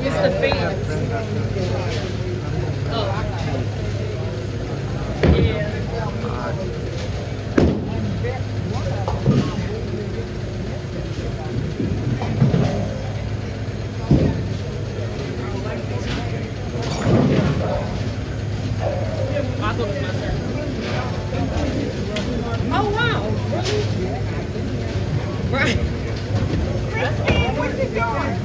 It's the fans. Oh, yeah. I thought it was my turn. Oh wow. Right. Christine, what you doing?